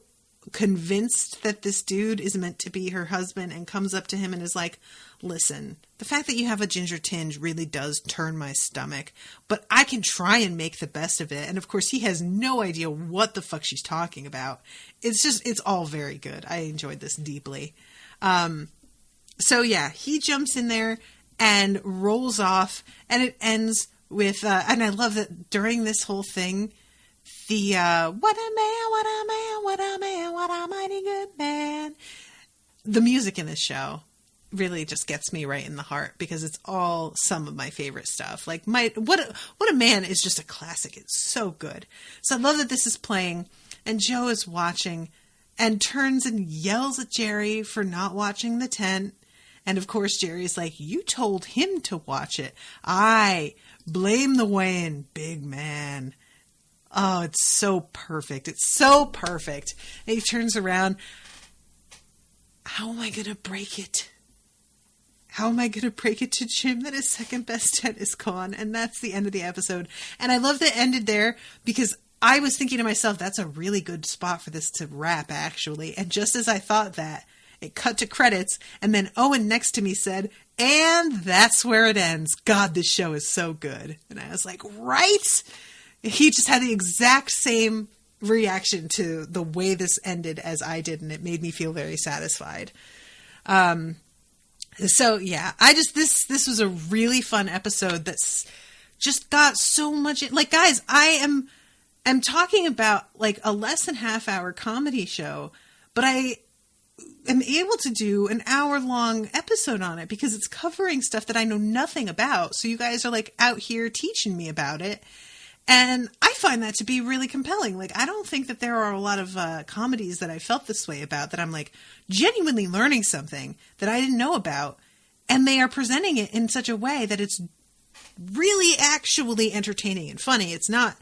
convinced that this dude is meant to be her husband and comes up to him and is like, listen, the fact that you have a ginger tinge really does turn my stomach, but I can try and make the best of it. And of course, he has no idea what the fuck she's talking about. It's all very good. I enjoyed this deeply. So yeah, he jumps in there and rolls off, and it ends with, and I love that during this whole thing, the, what a man, what a man, what a man, what a mighty good man. The music in this show really just gets me right in the heart, because it's all some of my favorite stuff. Like, what a man is just a classic. It's so good. So I love that this is playing, and Joe is watching and turns and yells at Jerry for not watching the tent. And of course, Jerry's like, you told him to watch it. I blame the wind, big man. Oh, it's so perfect. It's so perfect. And he turns around. How am I going to break it? How am I going to break it to Jim that his second best tent is gone? And that's the end of the episode. And I love that it ended there, because I was thinking to myself, that's a really good spot for this to wrap, actually. And just as I thought that, it cut to credits, and then Owen next to me said, and that's where it ends. God, this show is so good. And I was like, right? He just had the exact same reaction to the way this ended as I did, and it made me feel very satisfied. So yeah, this was a really fun episode that's just got so much, like, guys, I'm talking about like a less than half hour comedy show, but I am able to do an hour-long episode on it because it's covering stuff that I know nothing about. So you guys are like out here teaching me about it. And I find that to be really compelling. Like, I don't think that there are a lot of comedies that I felt this way about, that I'm like genuinely learning something that I didn't know about. And they are presenting it in such a way that it's really actually entertaining and funny. It's not,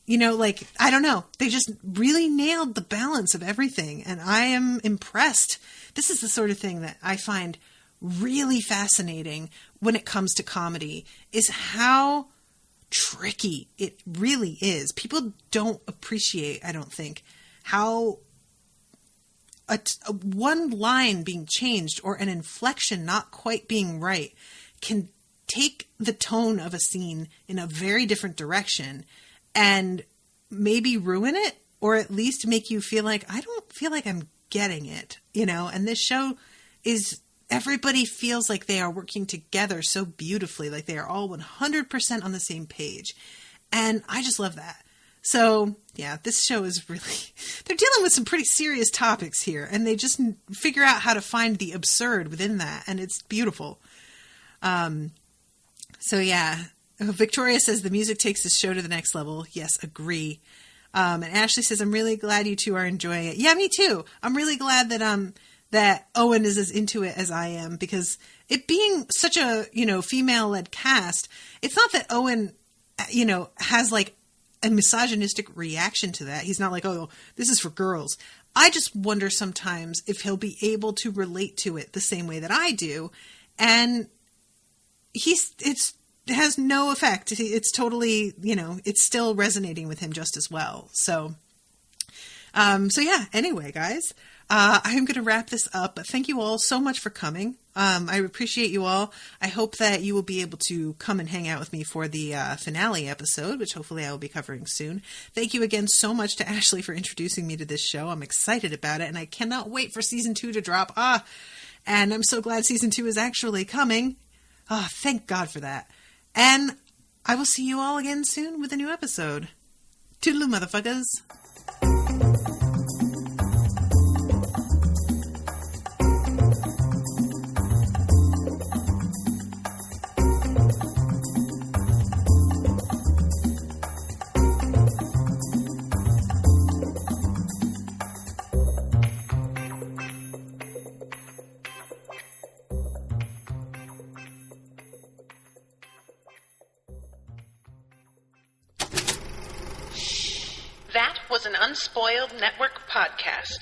like, I don't know. They just really nailed the balance of everything. And I am impressed. This is the sort of thing that I find really fascinating when it comes to comedy, is how tricky it really is. People don't appreciate, I don't think, how a one line being changed or an inflection not quite being right can take the tone of a scene in a very different direction and maybe ruin it, or at least make you feel like, I don't feel like I'm getting it, and this show is, everybody feels like they are working together so beautifully, like they are all 100% on the same page. And I just love that. So yeah, this show is really, they're dealing with some pretty serious topics here, and they just figure out how to find the absurd within that. And it's beautiful. So yeah, Victoria says the music takes this show to the next level. Yes, agree. And Ashleigh says, I'm really glad you two are enjoying it. Yeah, me too. I'm really glad that Owen is as into it as I am, because it being such a, female-led cast, it's not that Owen, has like a misogynistic reaction to that. He's not like, oh, this is for girls. I just wonder sometimes if he'll be able to relate to it the same way that I do. And it's has no effect. It's totally, it's still resonating with him just as well. So yeah, anyway, guys, I'm going to wrap this up. But thank you all so much for coming. I appreciate you all. I hope that you will be able to come and hang out with me for the finale episode, which hopefully I will be covering soon. Thank you again so much to Ashleigh for introducing me to this show. I'm excited about it, and I cannot wait for season 2 to drop. And I'm so glad season 2 is actually coming. Thank God for that. And I will see you all again soon with a new episode. Toodaloo, motherfuckers.
That was an Unspoiled Network podcast.